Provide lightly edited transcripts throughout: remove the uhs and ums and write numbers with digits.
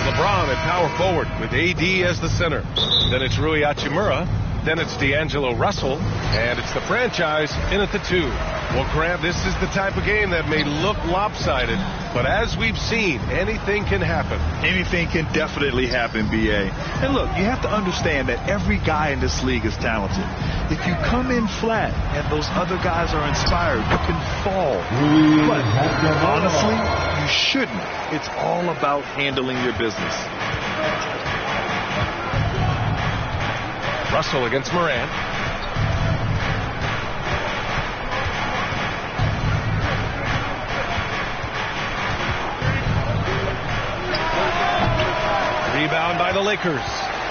LeBron at power forward with AD as the center. Then it's Rui Hachimura. Then it's D'Angelo Russell. And it's the franchise in at the 2. Well, Grant, this is the type of game that may look lopsided, but as we've seen, anything can happen. Anything can definitely happen, B.A. And look, you have to understand that every guy in this league is talented. If you come in flat and those other guys are inspired, you can fall. But honestly, you shouldn't. It's all about handling your business. Russell against Morant. Rebound by the Lakers.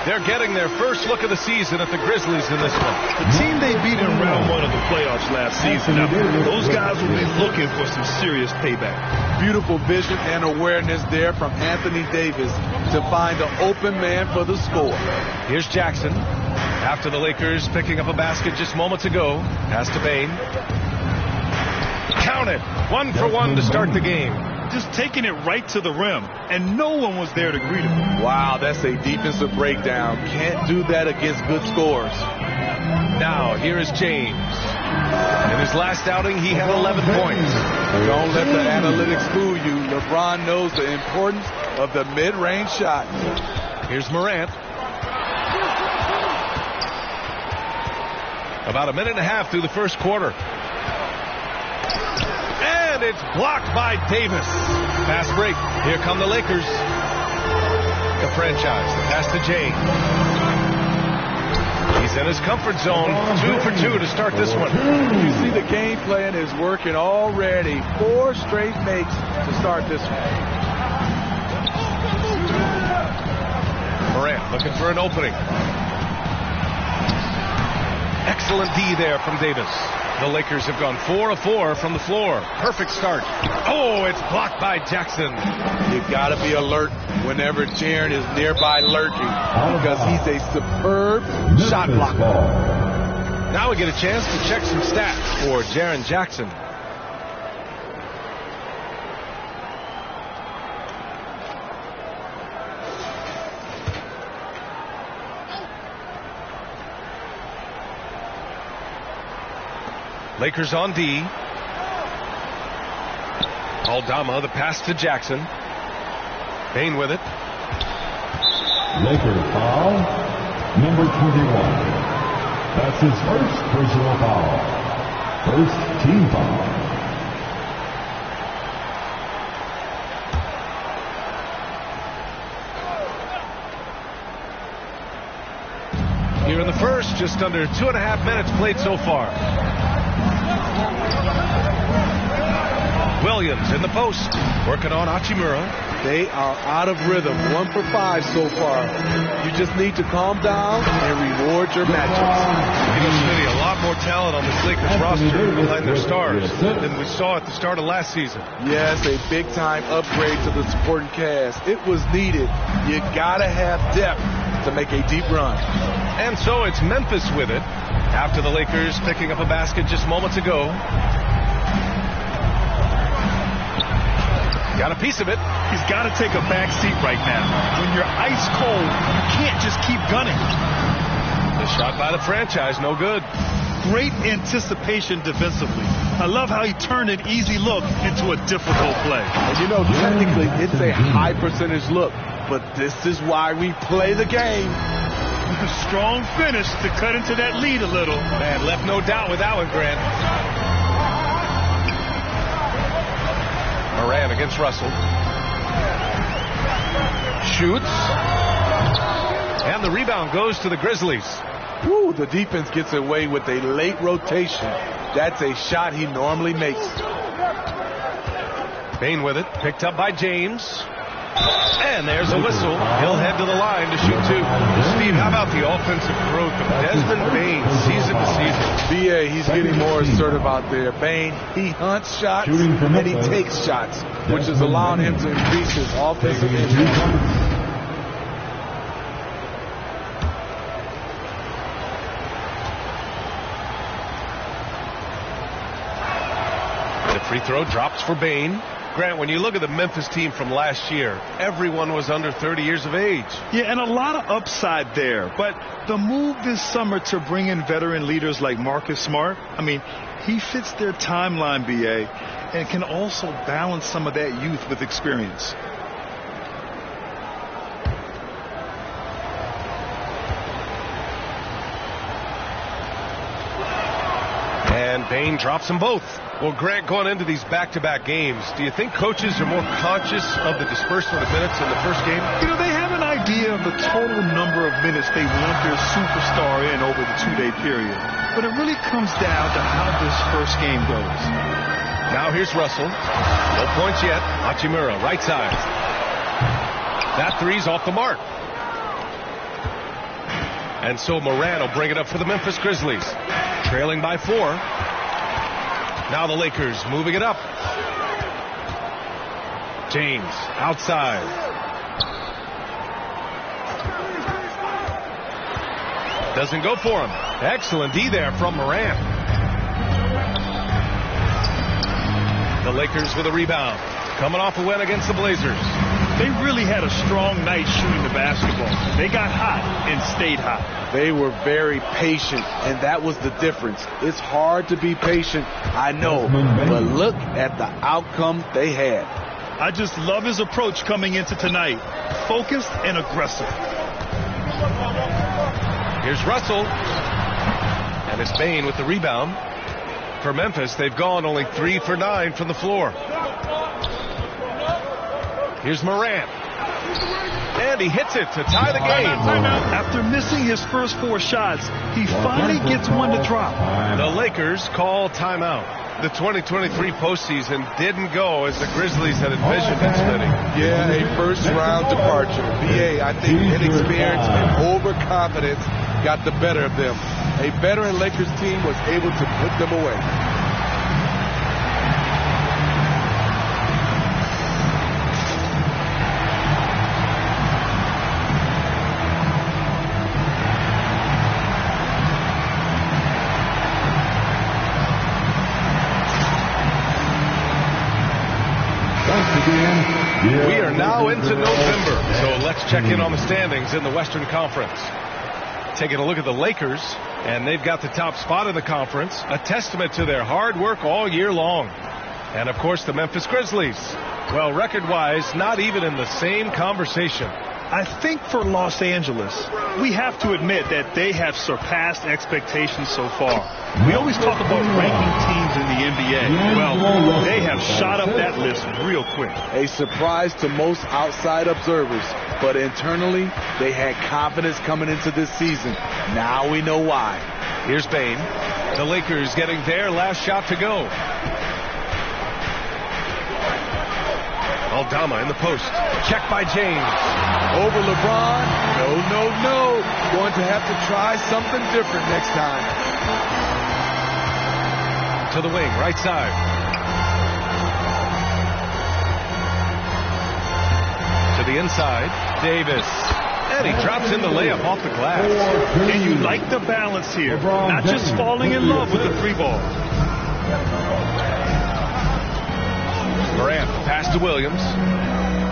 They're getting their first look of the season at the Grizzlies in this one. The team they beat in round 1 of the playoffs last season. Now, those guys will be looking for some serious payback. Beautiful vision and awareness there from Anthony Davis to find an open man for the score. Here's Jackson. After the Lakers picking up a basket just moments ago. Pass to Bane. Count it. 1 for 1 to start the game. Just taking it right to the rim, and no one was there to greet him. Wow, that's a defensive breakdown. Can't do that against good scores. Now, here is James. In his last outing, he had 11 points. Don't let the analytics fool you. LeBron knows the importance of the mid-range shot. Here's Morant. About a minute and a half through the first quarter. And it's blocked by Davis. Fast break. Here come the Lakers. The franchise. The pass to James. He's in his comfort zone. 2 for 2 to start this one. You see the game plan is working already. 4 straight makes to start this one. Morant looking for an opening. Excellent D there from Davis. The Lakers have gone 4 of 4 from the floor. Perfect start. Oh, it's blocked by Jackson. You got to be alert whenever Jaren is nearby lurking because he's a superb shot blocker. Now we get a chance to check some stats for Jaren Jackson. Lakers on D. Aldama, the pass to Jackson. Bane with it. Lakers foul, number 21. That's his first personal foul. First team foul. Here in the first, just under 2.5 minutes played so far. Williams in the post, working on Hachimura. They are out of rhythm. 1 for 5 so far. You just need to calm down and reward your matchups. You know, Smitty, a lot more talent on this Lakers roster behind their stars than we saw at the start of last season. Yes, a big-time upgrade to the supporting cast. It was needed. You gotta have depth to make a deep run. And so it's Memphis with it after the Lakers picking up a basket just moments ago. Got a piece of it. He's got to take a back seat right now. When you're ice cold, you can't just keep gunning. The shot by the franchise, no good. Great anticipation defensively. I love how he turned an easy look into a difficult play. And you know, technically, it's a high percentage look, but this is why we play the game. A strong finish to cut into that lead a little. Man, left no doubt with that one, Grant. Morant against Russell. Shoots. And the rebound goes to the Grizzlies. Woo, the defense gets away with a late rotation. That's a shot he normally makes. Bane with it. Picked up by James. And there's a whistle. He'll head to the line to shoot 2. Steve, how about the offensive growth of Desmond Bane season to season? B.A., he's getting more assertive out there. Bane, he hunts shots and he takes shots, which is allowing him to increase his offensive impact. The free throw drops for Bane. Grant, when you look at the Memphis team from last year, everyone was under 30 years of age. Yeah, and a lot of upside there. But the move this summer to bring in veteran leaders like Marcus Smart, I mean, he fits their timeline, BA, and can also balance some of that youth with experience. And Bain drops them both. Well, Grant, going into these back-to-back games, do you think coaches are more conscious of the disbursement of minutes in the first game? You know, they have an idea of the total number of minutes they want their superstar in over the two-day period. But it really comes down to how this first game goes. Now here's Russell. No points yet. Hachimura, right side. That three's off the mark. And so Moran will bring it up for the Memphis Grizzlies. Trailing by 4. Now the Lakers moving it up. James outside. Doesn't go for him. Excellent D there from Moran. The Lakers with a rebound. Coming off a win against the Blazers. They really had a strong night shooting the basketball. They got hot and stayed hot. They were very patient, and that was the difference. It's hard to be patient, I know, but look at the outcome they had. I just love his approach coming into tonight. Focused and aggressive. Here's Russell. And it's Bain with the rebound. For Memphis, they've gone only 3 for 9 from the floor. Here's Morant. And he hits it to tie the game. After missing his first 4 shots, he finally gets one to drop. The Lakers call timeout. The 2023 postseason didn't go as the Grizzlies had envisioned it, Smitty. Yeah, a first-round departure. BA, I think inexperience and overconfidence got the better of them. A veteran Lakers team was able to put them away. We are now into November, so let's check in on the standings in the Western Conference. Taking a look at the Lakers, and they've got the top spot in the conference, a testament to their hard work all year long. And, of course, the Memphis Grizzlies. Well, record-wise, not even in the same conversation. I think for Los Angeles, we have to admit that they have surpassed expectations so far. We always talk about ranking teams in the NBA. Well, they have shot up that list real quick. A surprise to most outside observers, but internally, they had confidence coming into this season. Now we know why. Here's Bain. The Lakers getting their last shot to go. Aldama in the post. Check by James. Over LeBron. No. Going to have to try something different next time. To the wing, right side. To the inside. Davis. And he drops in the layup off the glass. And you like the balance here. Not just falling in love with the free ball. Morant, pass to Williams.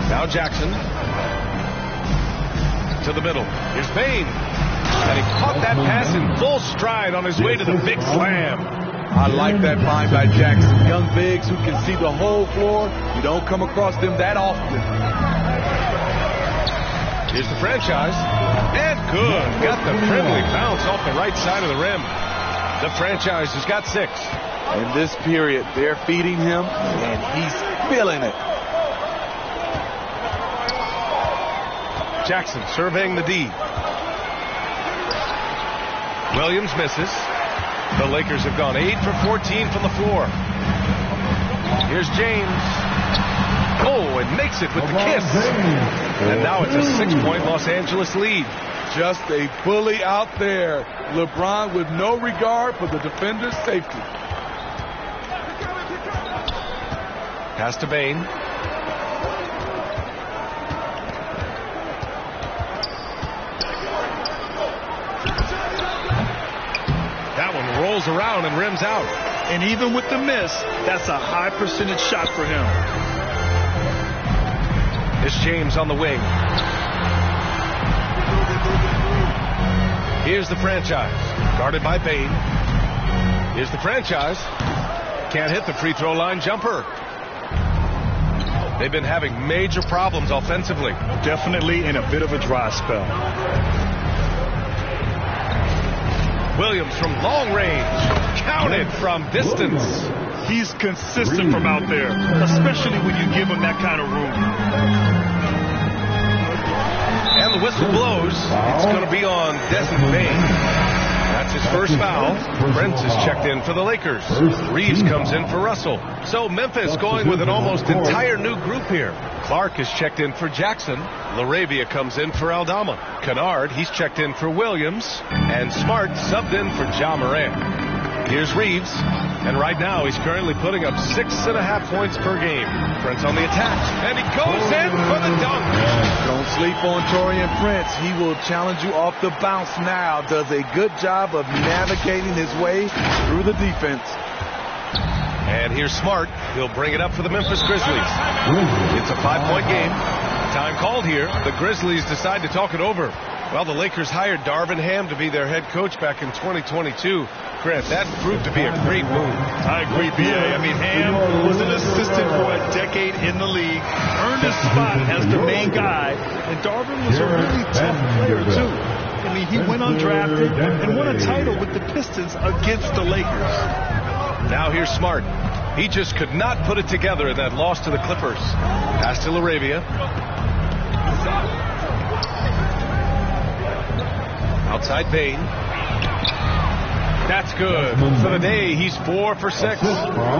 Now Jackson. To the middle. Here's Bain. And he caught that pass in full stride on his way to the big slam. I like that find by Jackson. Young bigs who can see the whole floor. You don't come across them that often. Here's the franchise. And good. Got the friendly bounce off the right side of the rim. The franchise has got 6. In this period, they're feeding him, and he's feeling it. Jackson surveying the D. Williams misses. The Lakers have gone 8 for 14 from the floor. Here's James. Oh, and makes it with the kiss. And now it's a 6-point Los Angeles lead. Just a bully out there. LeBron with no regard for the defender's safety. Pass to Bain. That one rolls around and rims out. And even with the miss, that's a high percentage shot for him. It's James on the wing. Here's the franchise, guarded by Bain. Here's the franchise. Can't hit the free throw line jumper. They've been having major problems offensively. Definitely in a bit of a dry spell. Williams from long range. Counted from distance. He's consistent from out there, especially when you give him that kind of room. And the whistle blows. It's going to be on Desmond Bain. That's his first foul. Brent is checked in for the Lakers. Reeves comes in for Russell. So Memphis going with an almost entire new group here. Clark is checked in for Jackson. LaRavia comes in for Aldama. Kennard, he's checked in for Williams. And Smart subbed in for Ja Morant. Here's Reeves. And right now, he's currently putting up 6.5 points per game. Prince on the attack. And he goes in for the dunk. Don't sleep on Taurean Prince. He will challenge you off the bounce now. Does a good job of navigating his way through the defense. And here's Smart. He'll bring it up for the Memphis Grizzlies. It's a 5-point game. Time called here. The Grizzlies decide to talk it over. Well, the Lakers hired Darvin Ham to be their head coach back in 2022. Grant, that proved to be a great move. I agree, B.A. I mean, Ham was an assistant for a decade in the league, earned his spot as the main guy, and Darvin was a really tough player, too. I mean, he went undrafted and won a title with the Pistons against the Lakers. Now here's Smart. He just could not put it together in that loss to the Clippers. Pass to LaRavia. Outside Bain. That's good. For the day, he's 4 for 6.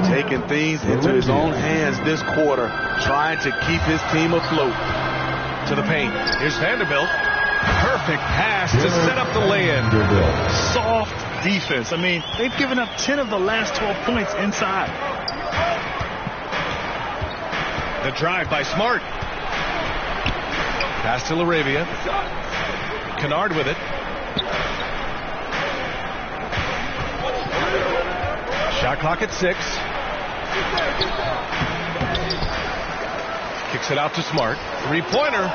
Taking things into his own hands this quarter, trying to keep his team afloat. To the paint. Here's Vanderbilt. Perfect pass to set up the lay-in. Soft defense. I mean, they've given up 10 of the last 12 points inside. The drive by Smart. Pass to LaRavia. Kennard with it. Shot clock at 6. Kicks it out to Smart. Three-pointer.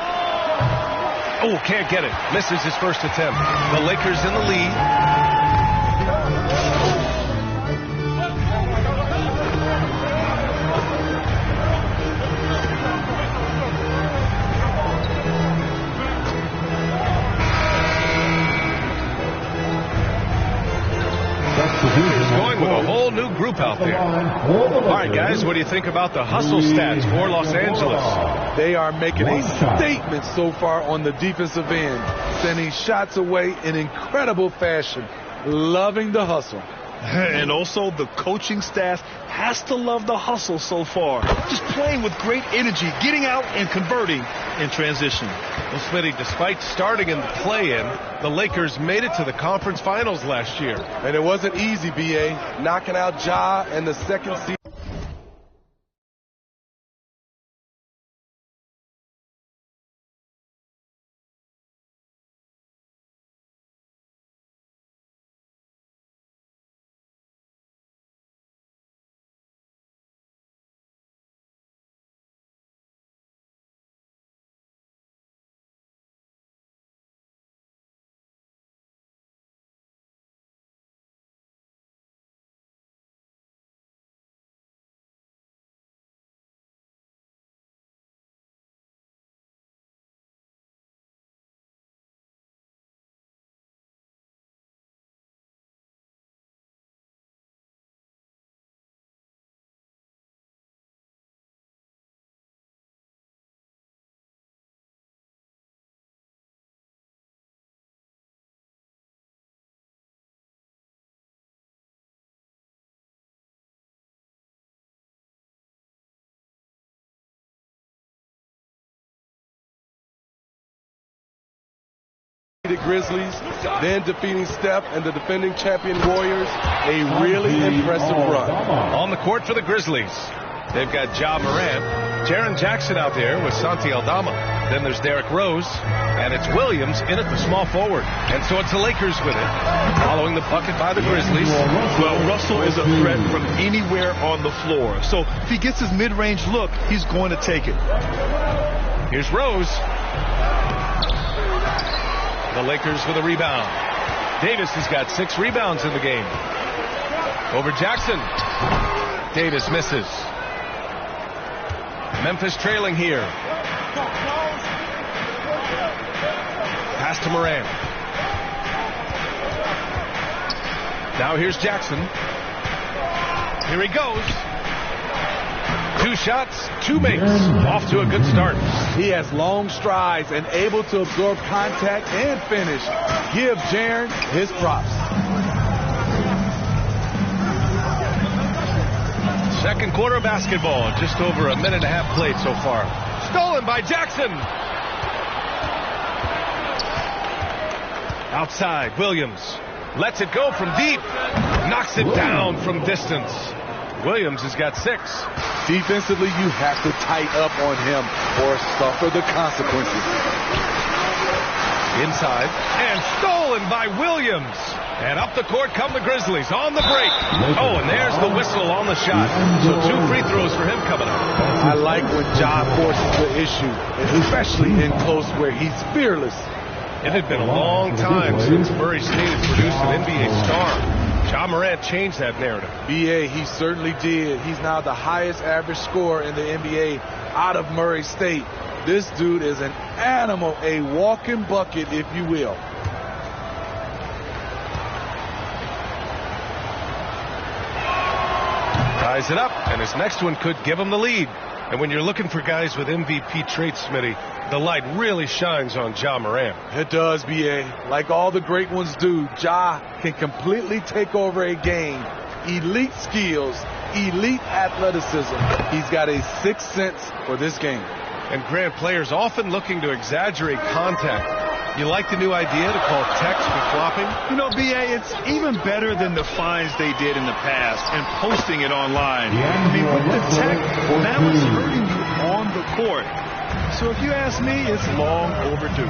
Oh, can't get it. Misses his first attempt. The Lakers in the lead. He's going with a whole new group out there. All right, guys, what do you think about the hustle stats for Los Angeles? They are making a statement so far on the defensive end, sending shots away in incredible fashion. Loving the hustle. And also the coaching staff has to love the hustle so far. Just playing with great energy, getting out and converting in transition. Well, Smitty, despite starting in the play-in, the Lakers made it to the conference finals last year. And it wasn't easy, B.A. Knocking out Ja and the second seed. Grizzlies, then defeating Steph and the defending champion Warriors. A really impressive run. On the court for the Grizzlies, they've got Ja Morant, Jaren Jackson out there with Santi Aldama. Then there's Derrick Rose, and it's Williams in at the small forward. And so it's the Lakers with it, following the bucket by the Grizzlies. Well, Russell is a threat from anywhere on the floor. So if he gets his mid-range look, he's going to take it. Here's Rose. The Lakers with a rebound. Davis has got 6 rebounds in the game. Over Jackson. Davis misses. Memphis trailing here. Pass to Morant. Now here's Jackson. Here he goes. 2 shots, 2 makes. Off to a good start. He has long strides and able to absorb contact and finish. Give Jaren his props. Second quarter basketball. Just over a minute and a half played so far. Stolen by Jackson. Outside, Williams lets it go from deep. Knocks it down from distance. Williams has got 6. Defensively, you have to tighten up on him or suffer the consequences. Inside, and stolen by Williams. And up the court come the Grizzlies on the break. Oh, and there's the whistle on the shot. So 2 free throws for him coming up. I like when Ja forces the issue, especially in close where he's fearless. It had been a long time since Murray State had produced an NBA star. Ja Morant changed that narrative. B.A., he certainly did. He's now the highest average scorer in the NBA out of Murray State. This dude is an animal, a walking bucket, if you will. Ties it up, and his next one could give him the lead. And when you're looking for guys with MVP traits, Smitty, the light really shines on Ja Morant. It does, B.A. Like all the great ones do, Ja can completely take over a game. Elite skills, elite athleticism. He's got a sixth sense for this game. And Grant, players often looking to exaggerate contact. You like the new idea to call text for flopping? You know, B.A., it's even better than the fines they did in the past and posting it online. I mean, with the tech, now it's hurting you on the court. So if you ask me, it's long overdue.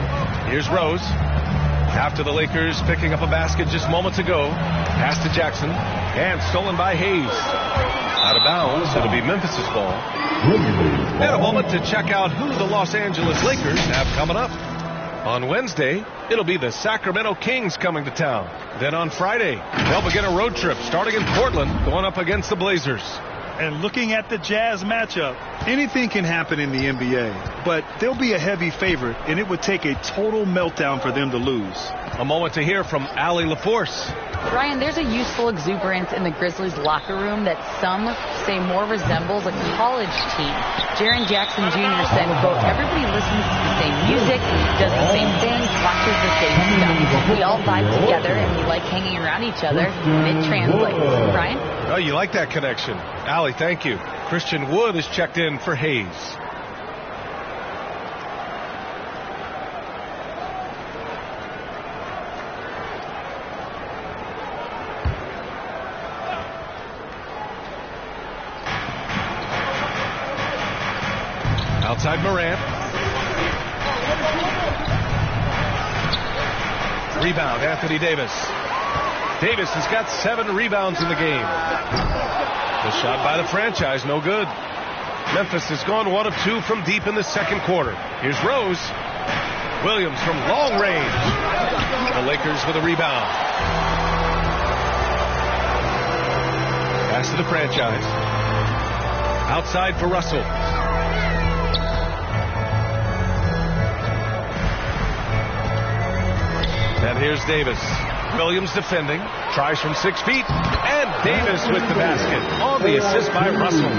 Here's Rose. After the Lakers picking up a basket just moments ago. Pass to Jackson. And stolen by Hayes. Out of bounds. It'll be Memphis's ball. And a moment to check out who the Los Angeles Lakers have coming up. On Wednesday, it'll be the Sacramento Kings coming to town. Then on Friday, they'll begin a road trip starting in Portland, going up against the Blazers. And looking at the Jazz matchup, anything can happen in the NBA, but they'll be a heavy favorite, and it would take a total meltdown for them to lose. A moment to hear from Allie LaForce. Ryan, there's a useful exuberance in the Grizzlies locker room that some say more resembles a college team. Jaren Jackson Jr. said, quote, everybody listens to the same music, does the same things, watches the same stuff. We all vibe together and we like hanging around each other, and it translates. Ryan? Oh, you like that connection. Allie, thank you. Christian Wood is checked in for Hayes. Outside Morant. Rebound, Anthony Davis. Davis has got 7 rebounds in the game. The shot by the franchise, no good. Memphis has gone 1 of 2 from deep in the second quarter. Here's Rose. Williams from long range. The Lakers with a rebound. Pass to the franchise. Outside for Russell. And here's Davis. Williams defending. Tries from 6 feet. And Davis with the basket. On the assist by Russell.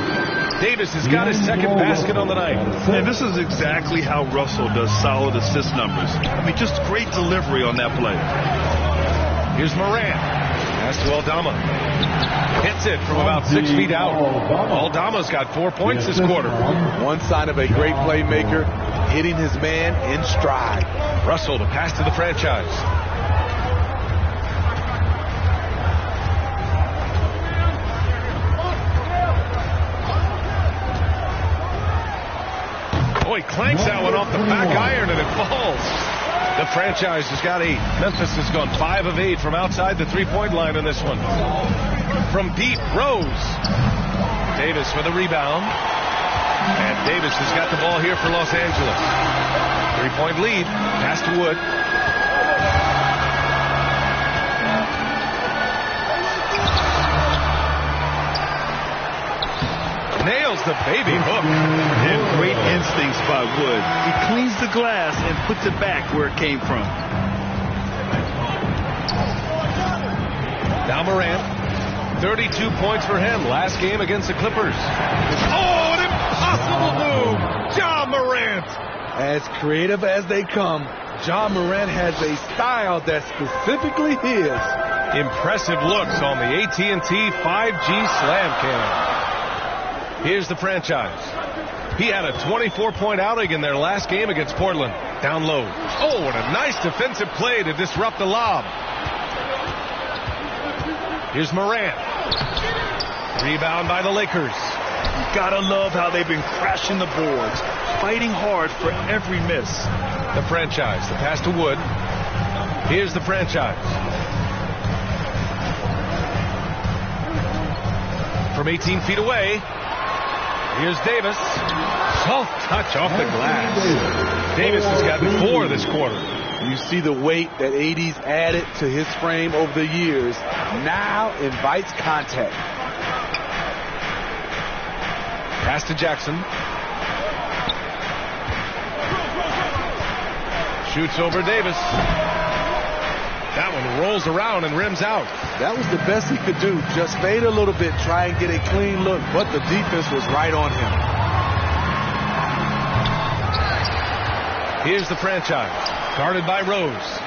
Davis has got his second basket on the night. And this is exactly how Russell does solid assist numbers. I mean, just great delivery on that play. Here's Morant. Pass to Aldama. Hits it from about 6 feet out. Aldama's got 4 points this quarter. One sign of a great playmaker, hitting his man in stride. Russell to pass to the franchise. Oh, he clanks that one off the back iron and it falls. The franchise has got 8. Memphis has gone 5 of 8 from outside the three-point line in this one. From deep, Rose. Davis for the rebound. And Davis has got the ball here for Los Angeles. 3-point lead. Pass to Wood. Nails the baby hook. And great instincts by Wood. He cleans the glass and puts it back where it came from. Now Morant. 32 points for him last game against the Clippers. Oh, an impossible move. Ja Morant. As creative as they come, Ja Morant has a style that's specifically his. Impressive looks on the AT&T 5G Slam Cam. Here's the franchise. He had a 24-point outing in their last game against Portland. Down low. Oh, and a nice defensive play to disrupt the lob. Here's Morant. Rebound by the Lakers. You gotta love how they've been crashing the boards, fighting hard for every miss. The franchise. The pass to Wood. Here's the franchise. From 18 feet away. Here's Davis. Soft touch off the glass. Davis has gotten 4 this quarter. You see the weight that AD's added to his frame over the years. Now invites contact. Pass to Jackson. Shoots over Davis. That one rolls around and rims out. That was the best he could do. Just fade a little bit, try and get a clean look, but the defense was right on him. Here's the franchise. Guarded by Rose.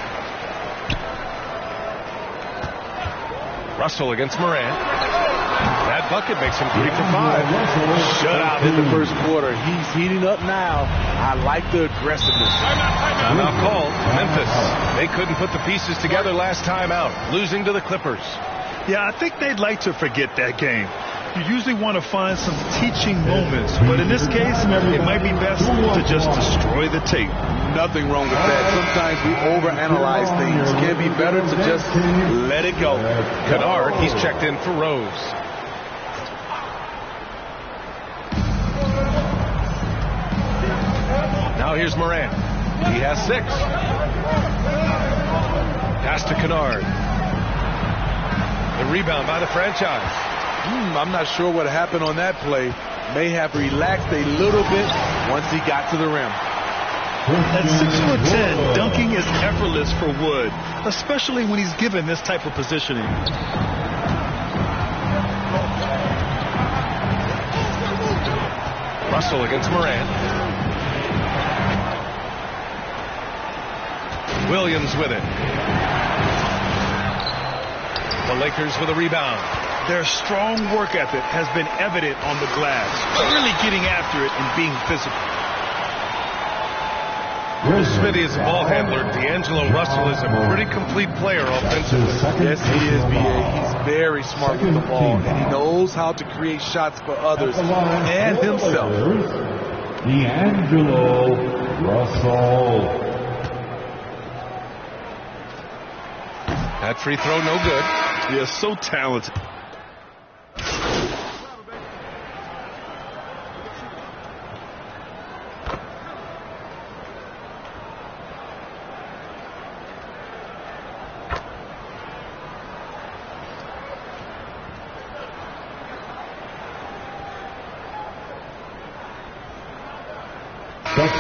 Russell against Morant. That bucket makes him 3 for 5. Shutout in the first quarter. He's heating up now. I like the aggressiveness. Timeout called. Memphis. They couldn't put the pieces together last time out, losing to the Clippers. Yeah, I think they'd like to forget that game. You usually want to find some teaching moments, but in this case, it might be best to just destroy the tape. Nothing wrong with that. Sometimes we overanalyze things. Can be better to just let it go. Kennard, he's checked in for Rose. Now here's Morant. He has 6. Pass to Kennard. The rebound by the franchise. I'm not sure what happened on that play. May have relaxed a little bit once he got to the rim. At 6'10", dunking is effortless for Wood, especially when he's given this type of positioning. Russell against Morant. Williams with it. The Lakers with a rebound. Their strong work ethic has been evident on the glass, really getting after it and being physical. Smitty is a ball handler. D'Angelo Russell is a pretty complete player offensively. Yes, he is, B.A. He's very smart with the ball, and he knows how to create shots for others and himself. D'Angelo Russell. That free throw no good. He is so talented.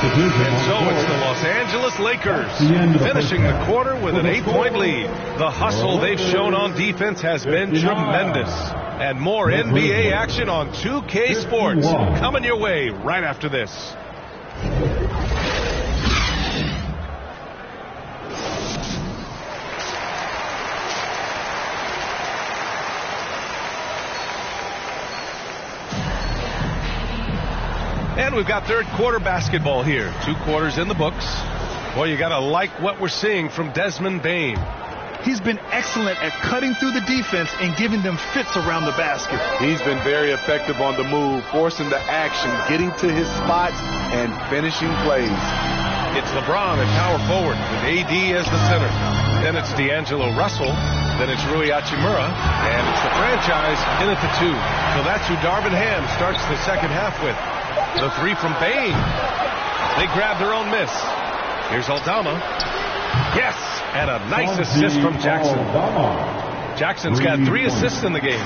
And so it's the Los Angeles Lakers finishing the quarter with an 8-point lead. The hustle they've shown on defense has been tremendous. And more NBA action on 2K Sports coming your way right after this. And we've got third quarter basketball here. 2 quarters in the books. Well, you got to like what we're seeing from Desmond Bane. He's been excellent at cutting through the defense and giving them fits around the basket. He's been very effective on the move, forcing the action, getting to his spots, and finishing plays. It's LeBron at power forward with AD as the center. Then it's D'Angelo Russell. Then it's Rui Hachimura. And it's the franchise in at the 2. So that's who Darvin Ham starts the second half with. The three from Bain. They grab their own miss. Here's Aldama. Yes, and a nice assist from Jackson. Jackson's got 3 assists in the game.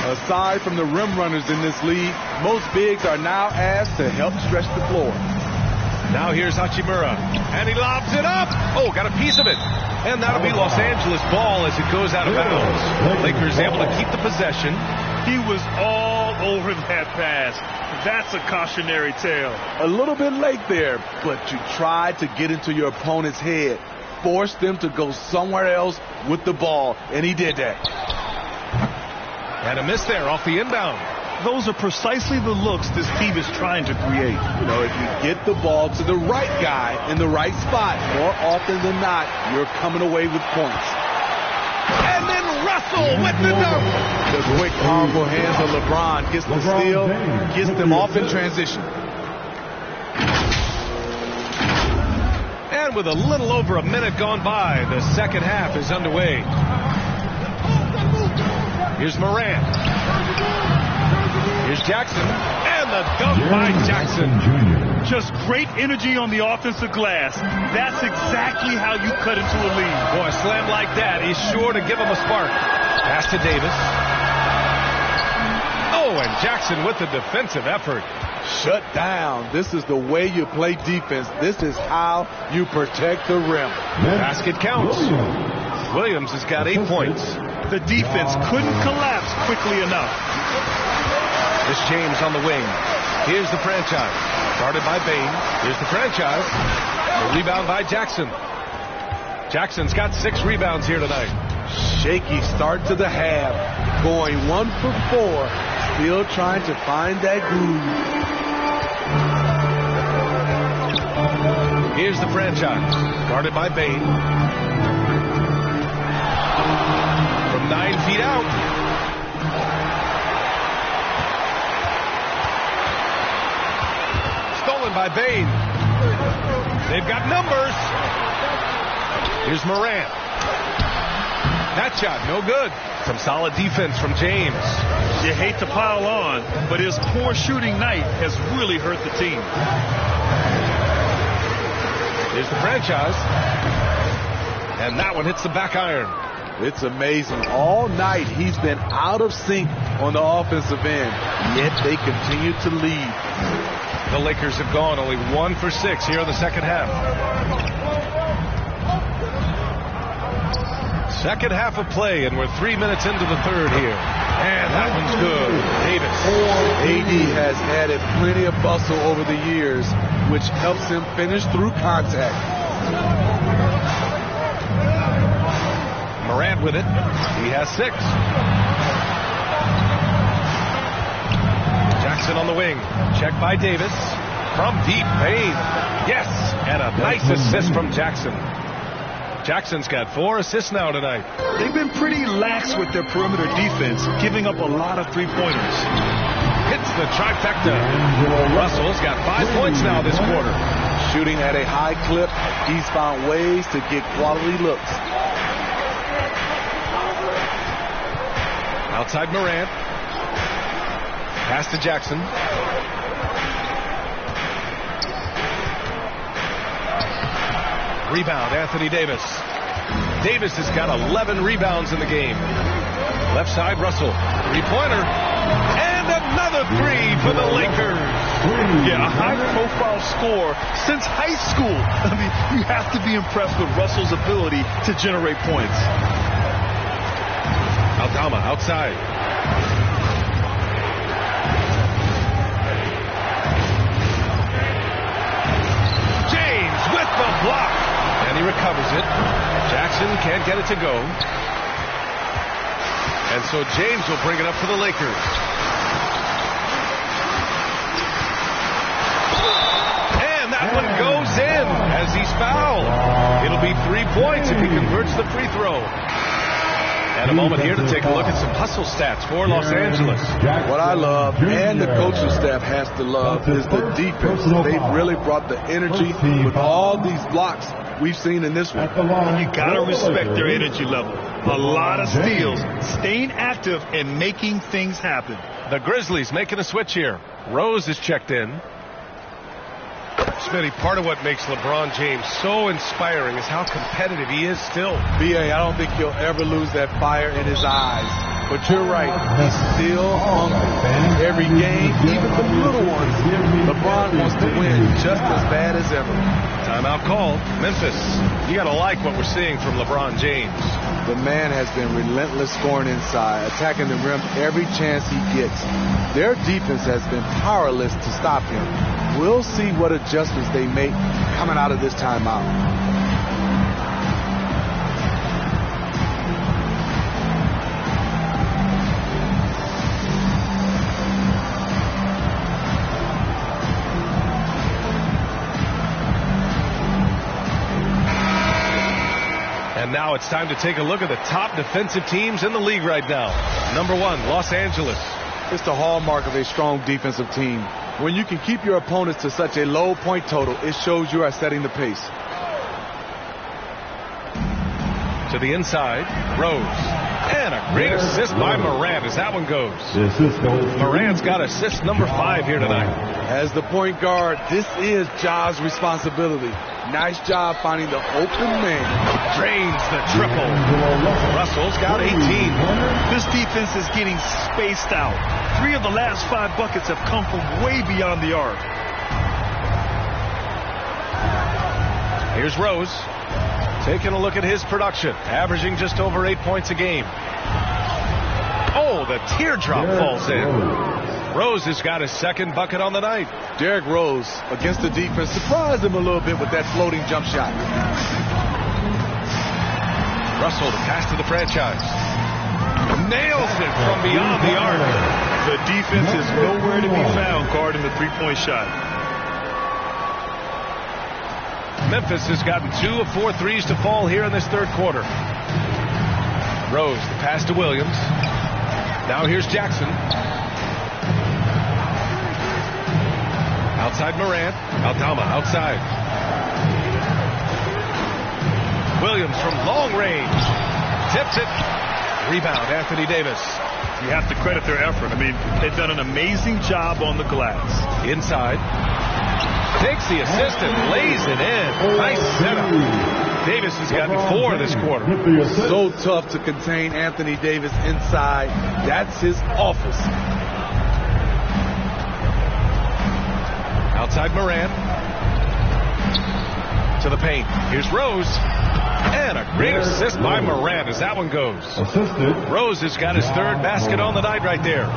Aside from the rim runners in this league, most bigs are now asked to help stretch the floor. Now here's Hachimura, and he lobs it up. Oh, got a piece of it. And that'll be Los Angeles ball as it goes out of bounds. Lakers able to keep the possession. He was all over that pass. That's a cautionary tale. A little bit late there, but you tried to get into your opponent's head. Force them to go somewhere else with the ball, and he did that. And a miss there off the inbound. Those are precisely the looks this team is trying to create. You know, if you get the ball to the right guy in the right spot, more often than not, you're coming away with points. And then Russell with the dunk. The quick, powerful hands of LeBron gets the steal, gets them off in transition. And with a little over a minute gone by, the second half is underway. Here's Morant. Here's Jackson, and the dunk by Jackson. Just great energy on the offensive glass. That's exactly how you cut into a lead. Boy, a slam like that is sure to give him a spark. Pass to Davis. Oh, and Jackson with the defensive effort. Shut down. This is the way you play defense. This is how you protect the rim. Basket counts. Williams has got 8 points. The defense couldn't collapse quickly enough. This James on the wing. Here's the franchise. Started by Bain. Here's the franchise. The rebound by Jackson. Jackson's got 6 rebounds here tonight. Shaky start to the half. Going 1 for 4. Still trying to find that groove. Here's the franchise. Guarded by Bain. From 9 feet out. Stolen by Bain. They've got numbers. Here's Morant. That shot, no good. Some solid defense from James. You hate to pile on, but his poor shooting night has really hurt the team. Here's the franchise. And that one hits the back iron. It's amazing. All night he's been out of sync on the offensive end, yet they continue to lead. The Lakers have gone only 1 for 6 here in the second half. Second half of play, and we're 3 minutes into the third here. And that one's good. Davis. AD has added plenty of bustle over the years, which helps him finish through contact. Morant with it. He has 6. Jackson on the wing. Check by Davis. From deep, Bain. Yes, and a nice assist from Jackson. Jackson's got 4 assists now tonight. They've been pretty lax with their perimeter defense, giving up a lot of three-pointers. Hits the trifecta. Russell's got 5 points now this quarter. Shooting at a high clip, he's found ways to get quality looks. Outside Morant. Pass to Jackson. Rebound, Anthony Davis. Davis has got 11 rebounds in the game. Left side, Russell. Three-pointer. And another 3 for the Lakers. Yeah, a high-profile score since high school. I mean, you have to be impressed with Russell's ability to generate points. Aldama outside. James with the block. And he recovers it. Jackson can't get it to go. And so James will bring it up for the Lakers. And that one goes in as he's fouled. It'll be 3 points if he converts the free throw. And a moment here to take a look at some hustle stats for Los Angeles. What I love, and the coaching staff has to love, is the defense. They've really brought the energy with all these blocks we've seen in this one. You got to respect their energy level. A lot of steals, staying active, and making things happen. The Grizzlies making a switch here. Rose is checked in. Smitty, part of what makes LeBron James so inspiring is how competitive he is still. B.A., I don't think he'll ever lose that fire in his eyes. But you're right, he's still hungry. Every game, even the little ones, LeBron wants to win just as bad as ever. Timeout called. Memphis, you got to like what we're seeing from LeBron James. The man has been relentless scoring inside, attacking the rim every chance he gets. Their defense has been powerless to stop him. We'll see what adjustments they make coming out of this timeout. And now it's time to take a look at the top defensive teams in the league right now. Number 1, Los Angeles. It's the hallmark of a strong defensive team. When you can keep your opponents to such a low point total, it shows you are setting the pace. To the inside, Rose. And a great assist by Morant as that one goes. Morant's got assist number 5 here tonight. As the point guard, this is Ja's responsibility. Nice job finding the open man. Drains the triple. Russell's got 18. This defense is getting spaced out. 3 of the last 5 buckets have come from way beyond the arc. Here's Rose. Taking a look at his production. Averaging just over 8 points a game. Oh, the teardrop falls in. Rose has got his second bucket on the night. Derrick Rose, against the defense, surprised him a little bit with that floating jump shot. Russell, the pass to the franchise. Nails it from beyond the arc. The defense is nowhere to be found guarding the three-point shot. Memphis has gotten 2 of 4 threes to fall here in this third quarter. Rose, the pass to Williams. Now here's Jackson. Outside Morant. Aldama outside. Williams from long range. Tips it. Rebound, Anthony Davis. You have to credit their effort. I mean, they've done an amazing job on the glass. Inside. Takes the assist and lays it in. Nice setup. Davis has gotten 4 this quarter. So tough to contain Anthony Davis inside. That's his office. Outside Morant. To the paint. Here's Rose. And a great assist by Morant as that one goes. Rose has got his 3rd basket on the night right there.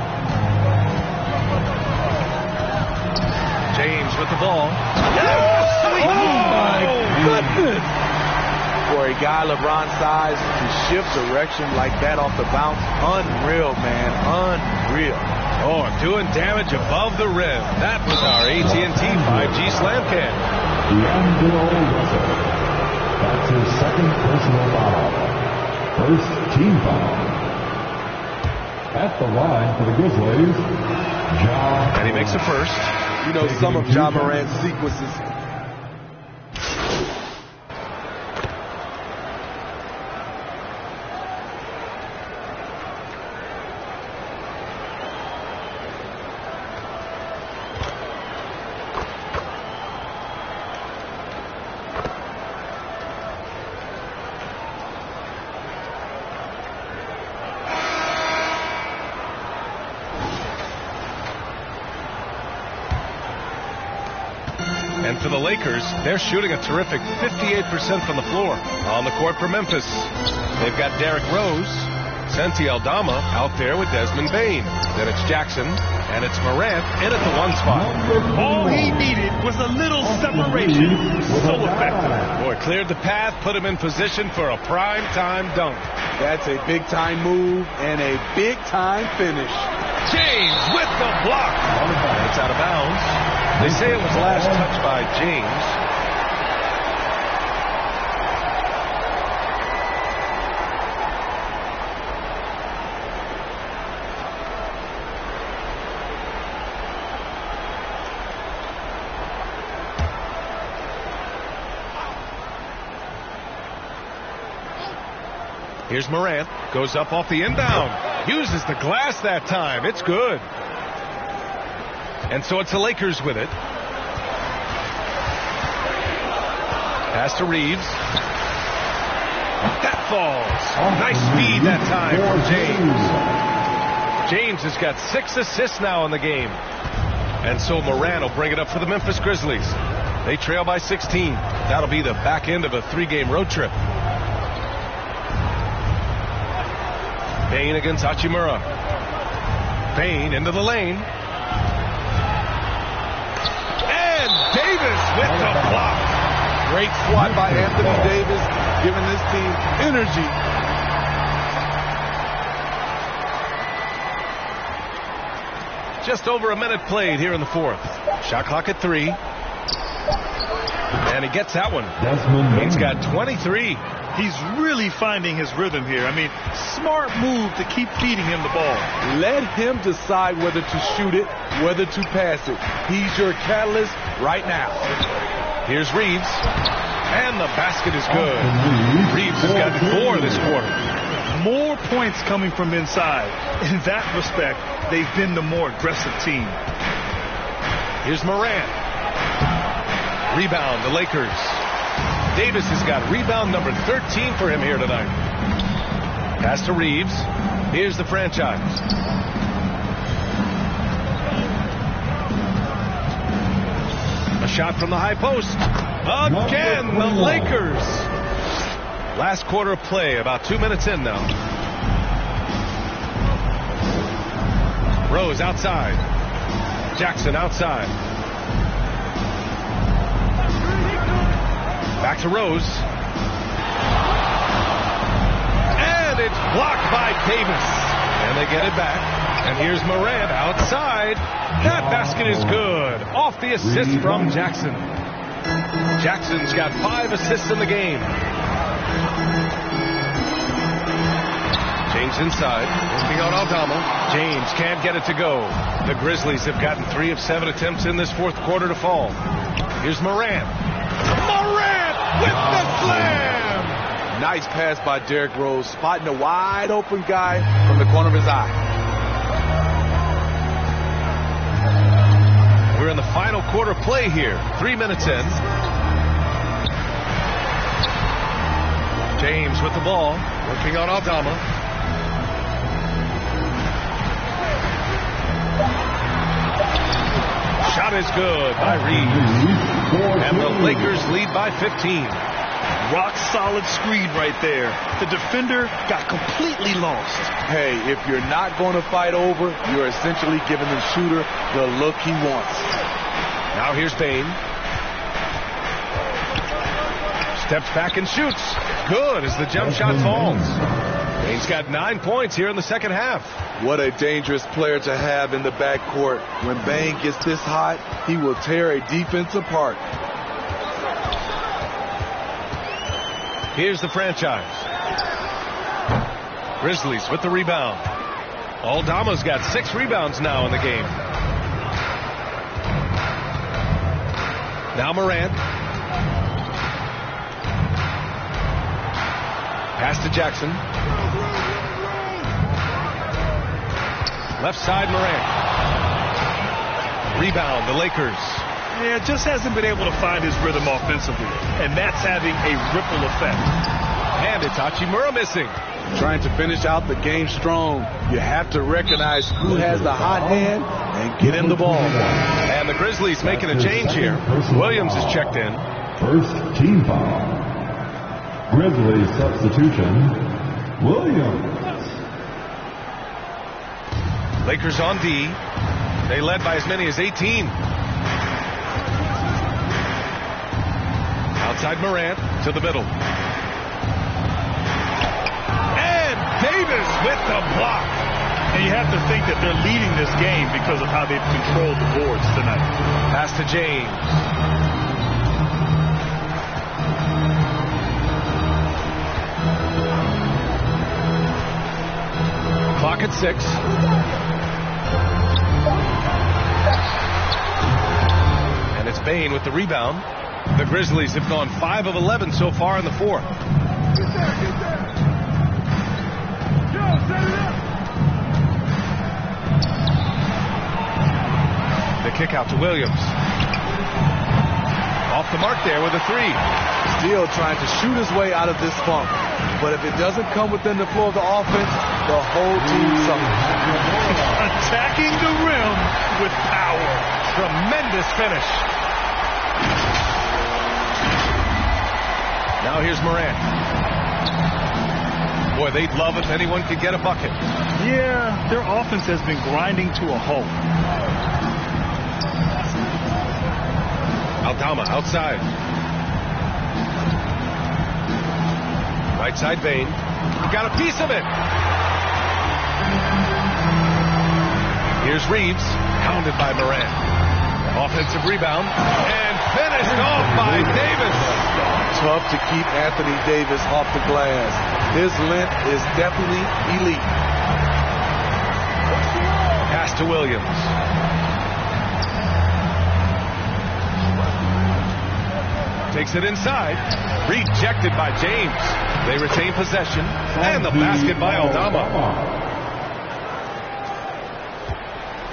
James with the ball. Oh, my goodness. For a guy LeBron's size to shift direction like that off the bounce, unreal, man, unreal. Oh, doing damage above the rim. That was our AT&T 5G slam cam. That's his 2nd personal foul. 1st team foul. At the line for the Grizzlies, Ja. And he makes the 1st. You know, some of Ja Morant's sequences. And for the Lakers, they're shooting a terrific 58% from the floor. On the court for Memphis, they've got Derrick Rose, Santi Aldama out there with Desmond Bane. Then it's Jackson, and it's Morant in at the 1 spot. All he needed was a little separation. So effective. Boy, cleared the path, put him in position for a prime-time dunk. That's a big-time move and a big-time finish. James with the block. It's out of bounds. They say it was last touched by James. Here's Morant. Goes up off the inbound. Uses the glass that time. It's good. And so it's the Lakers with it. Pass to Reeves. That falls. Nice speed that time from James. James has got 6 assists now in the game. And so Moran will bring it up for the Memphis Grizzlies. They trail by 16. That'll be the back end of a 3-game road trip. Bain against Hachimura. Bain into the lane. And Davis with the block. Great swat by Anthony Davis, giving this team energy. Just over a minute played here in the fourth. Shot clock at 3. And he gets that one. He's got 23. He's really finding his rhythm here. I mean, smart move to keep feeding him the ball. Let him decide whether to shoot it, whether to pass it. He's your catalyst right now. Here's Reeves. And the basket is good. Reeves has got 4 this quarter. More points coming from inside. In that respect, they've been the more aggressive team. Here's Moran. Rebound, the Lakers. Davis has got rebound number 13 for him here tonight. Pass to Reeves. Here's the franchise. A shot from the high post. Again, the Lakers. Last quarter of play, about 2 minutes in now. Rose outside. Jackson outside. Back to Rose. And it's blocked by Davis. And they get it back. And here's Morant outside. That basket is good. Off the assist from Jackson. Jackson's got 5 assists in the game. James inside. Working on Aldama. James can't get it to go. The Grizzlies have gotten 3 of 7 attempts in this fourth quarter to fall. Here's Morant. Morant with the slam! Nice pass by Derrick Rose, spotting a wide open guy from the corner of his eye. We're in the final quarter play here. 3 minutes in. James with the ball. Working on Aldama. Shot is good by Reeves. And the Lakers lead by 15. Rock solid screen right there. The defender got completely lost. Hey, if you're not going to fight over, you're essentially giving the shooter the look he wants. Now here's Bain. Steps back and shoots. Good as the jump shot falls. Bain's got 9 points here in the second half. What a dangerous player to have in the backcourt. When Bain gets this hot, he will tear a defense apart. Here's the franchise. Grizzlies with the rebound. Aldama's got 6 rebounds now in the game. Now Morant. Pass to Jackson. Left side Morant. Rebound, the Lakers. Yeah, just hasn't been able to find his rhythm offensively, and that's having a ripple effect. And it's Hachimura missing. Trying to finish out the game strong, you have to recognize who has the hot hand and get him the ball. And the Grizzlies making a change here. Williams is checked in. First team foul. Grizzlies substitution, Williams. Lakers on D. They led by as many as 18. Outside Morant to the middle. And Davis with the block. And you have to think that they're leading this game because of how they've controlled the boards tonight. Pass to James. Clock at 6. And it's Bain with the rebound. The Grizzlies have gone 5 of 11 so far in the fourth. The kick out to Williams. Off the mark there with a 3. still trying to shoot his way out of this funk. But if it doesn't come within the flow of the offense, the whole team suffers. Attacking the rim with power. Tremendous finish. Now here's Morant. Boy, they'd love if anyone could get a bucket. Yeah, their offense has been grinding to a halt. Aldama outside. Right side Bain. Got a piece of it. Here's Reeves. Pounded by Morant. Offensive rebound. And finished off by Davis. Tough to keep Anthony Davis off the glass. His length is definitely elite. Pass to Williams. Takes it inside. Rejected by James. They retain possession. And the basket by Aldama.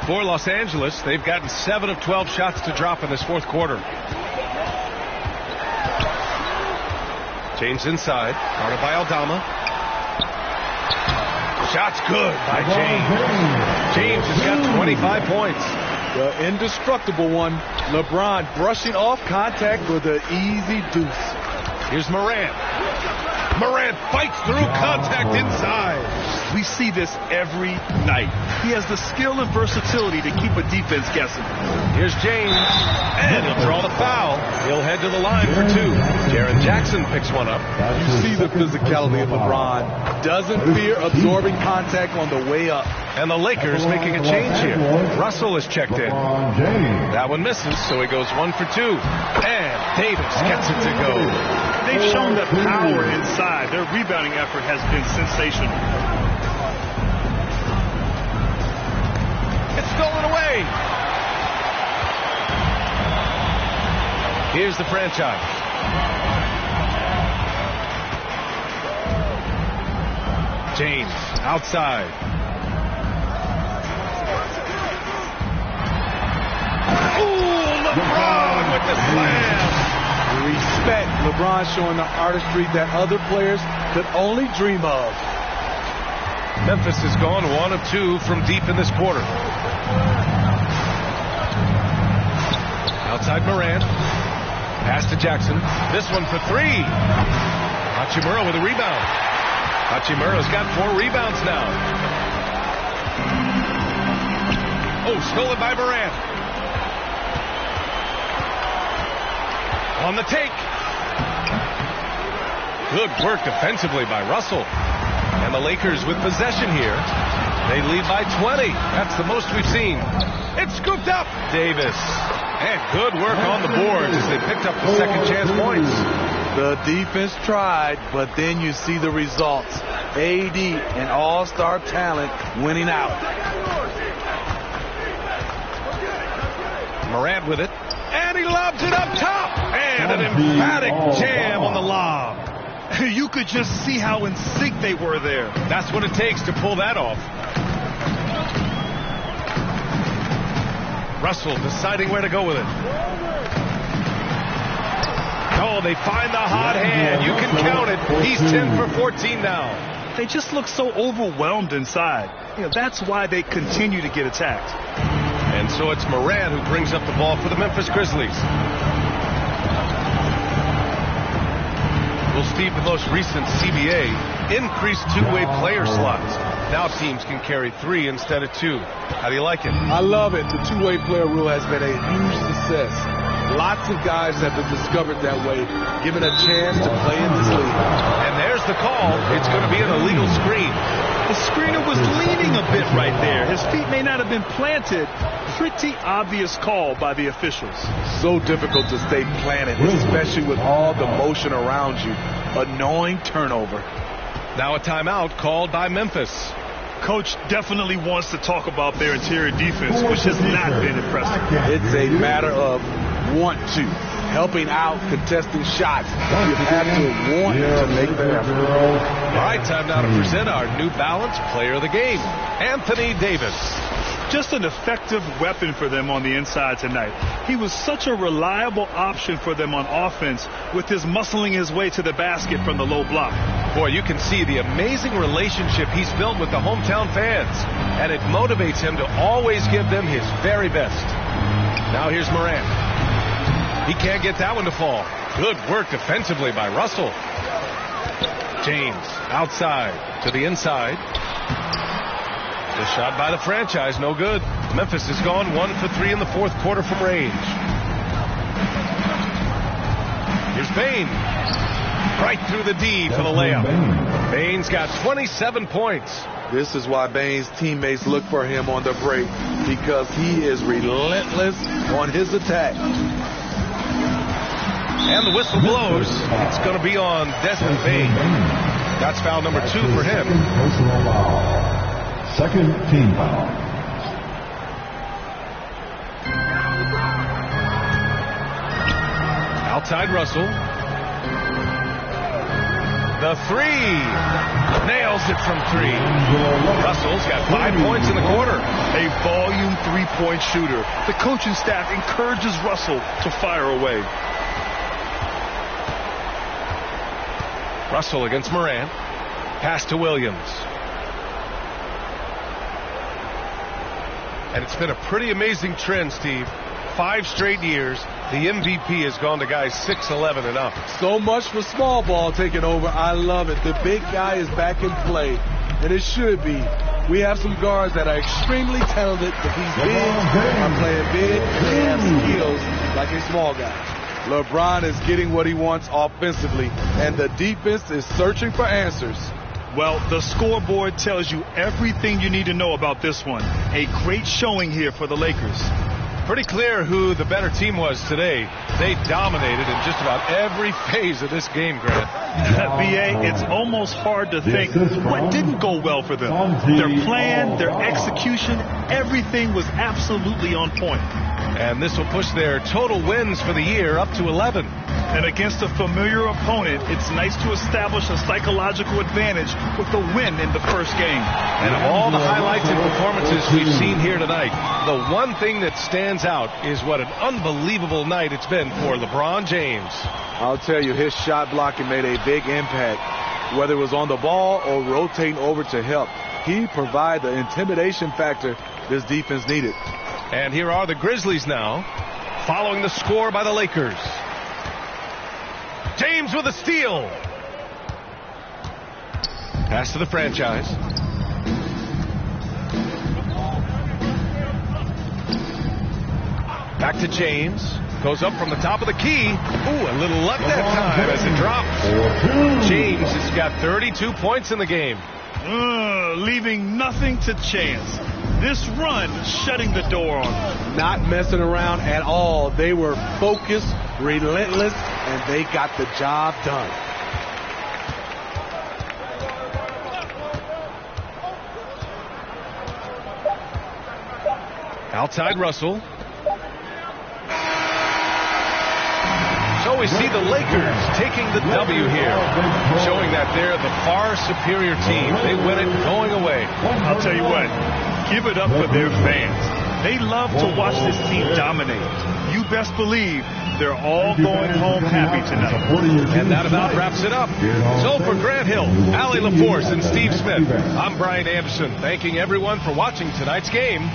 For Los Angeles, they've gotten 7 of 12 shots to drop in this fourth quarter. James inside. Guarded by Aldama. Shot's good by James. James has got 25 points. The indestructible one. LeBron brushing off contact with an easy deuce. Here's Morant. Morant fights through contact inside. We see this every night. He has the skill and versatility to keep a defense guessing. Here's James. And he'll draw the foul. He'll head to the line for 2. Jaren Jackson picks one up. You see the physicality of LeBron. Doesn't fear absorbing contact on the way up. And the Lakers making a change here. Russell is checked in. That one misses, so he goes 1 for 2. And Davis gets it to go. They've shown that power inside. Their rebounding effort has been sensational. It's stolen away. Here's the franchise. James outside. Ooh, LeBron with the slam. Respect. LeBron showing the artistry that other players could only dream of. Memphis has gone 1 of 2 from deep in this quarter. Outside Morant. Pass to Jackson. This one for 3. Hachimura with a rebound. Hachimura's got 4 rebounds now. Oh, stolen by Morant. On the take. Good work defensively by Russell. And the Lakers with possession here. They lead by 20. That's the most we've seen. It's scooped up. Davis. And good work on the boards as they picked up the second chance points. The defense tried, but then you see the results. AD, an all-star talent, winning out. Morant with it. And he lobs it up top. And an emphatic jam on the lob. You could just see how in sync they were there. That's what it takes to pull that off. Russell deciding where to go with it. Oh, they find the hot hand. You can count it. He's 10 for 14 now. They just look so overwhelmed inside. That's why they continue to get attacked. And so it's Morant who brings up the ball for the Memphis Grizzlies. Well, Steve, the most recent CBA increased two-way player slots. Now teams can carry 3 instead of 2. How do you like it? I love it. The two-way player rule has been a huge success. Lots of guys have been discovered that way, given a chance to play in this league. And there's the call. It's going to be an illegal screen. The screener was leaning a bit right there. His feet may not have been planted. Pretty obvious call by the officials. So difficult to stay planted, especially with all the motion around you. Annoying turnover. Now a timeout called by Memphis. Coach definitely wants to talk about their interior defense, which has not been impressive. It's a matter of want to. Helping out, contesting shots. You have to want to make the effort. All right, time now to present our New Balance Player of the Game, Anthony Davis. just an effective weapon for them on the inside tonight. He was such a reliable option for them on offense with his muscling his way to the basket from the low block. Boy, you can see the amazing relationship he's built with the hometown fans, and it motivates him to always give them his very best. Now here's Morant. He can't get that one to fall. Good work defensively by Russell. James outside to the inside. The shot by the franchise, no good. Memphis has gone 1 for 3 in the fourth quarter from range. Here's Bane. Right through the D for the layup. Bane's got 27 points. This is why Bane's teammates look for him on the break, because he is relentless on his attack. And the whistle blows. It's going to be on Desmond Bane. That's foul number 2 for him. Second team foul. Outside Russell. The 3. Nails it from 3. Russell's got 5 points in the quarter. A volume three-point shooter. The coaching staff encourages Russell to fire away. Russell against Morant. Pass to Williams. And it's been a pretty amazing trend, Steve. 5 straight years, the MVP has gone to guys 6'11" and up. So much for small ball taking over. I love it. The big guy is back in play, and it should be. We have some guards that are extremely talented, but these bigs are playing big. They have skills like a small guy. LeBron is getting what he wants offensively, and the defense is searching for answers. Well, the scoreboard tells you everything you need to know about this one. A great showing here for the Lakers. Pretty clear who the better team was today. They dominated in just about every phase of this game, Grant. BA, it's almost hard to think what didn't go well for them. Their plan, their execution, everything was absolutely on point. And this will push their total wins for the year up to 11. And against a familiar opponent, it's nice to establish a psychological advantage with a win in the first game. And of all the highlights and performances we've seen here tonight, the one thing that stands out is what an unbelievable night it's been for LeBron James. I'll tell you, his shot blocking made a big impact. Whether it was on the ball or rotating over to help, he provided the intimidation factor this defense needed. And here are the Grizzlies now, following the score by the Lakers. James with a steal. Pass to the franchise. Back to James. Goes up from the top of the key. Ooh, a little luck that time as it drops. James has got 32 points in the game. Leaving nothing to chance. This run shutting the door on them. Not messing around at all. They were focused, relentless, and they got the job done. Outside Russell. So we see the Lakers taking the W here, showing that they're the far superior team. They win it going away. I'll tell you what, give it up for their fans. They love to watch this team dominate. You best believe they're all going home happy tonight. And that about wraps it up. So for Grant Hill, Allie LaForce, and Steve Smith, I'm Brian Anderson, thanking everyone for watching tonight's game.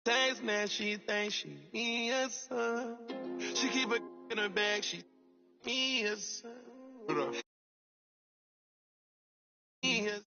Thanks, man, she thinks she me a son. She keep a in her bag, she me a son. Me a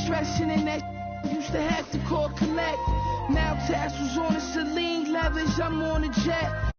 Stressing in that used to have to call collect. Now tassels on the Celine leathers, I'm on a jet.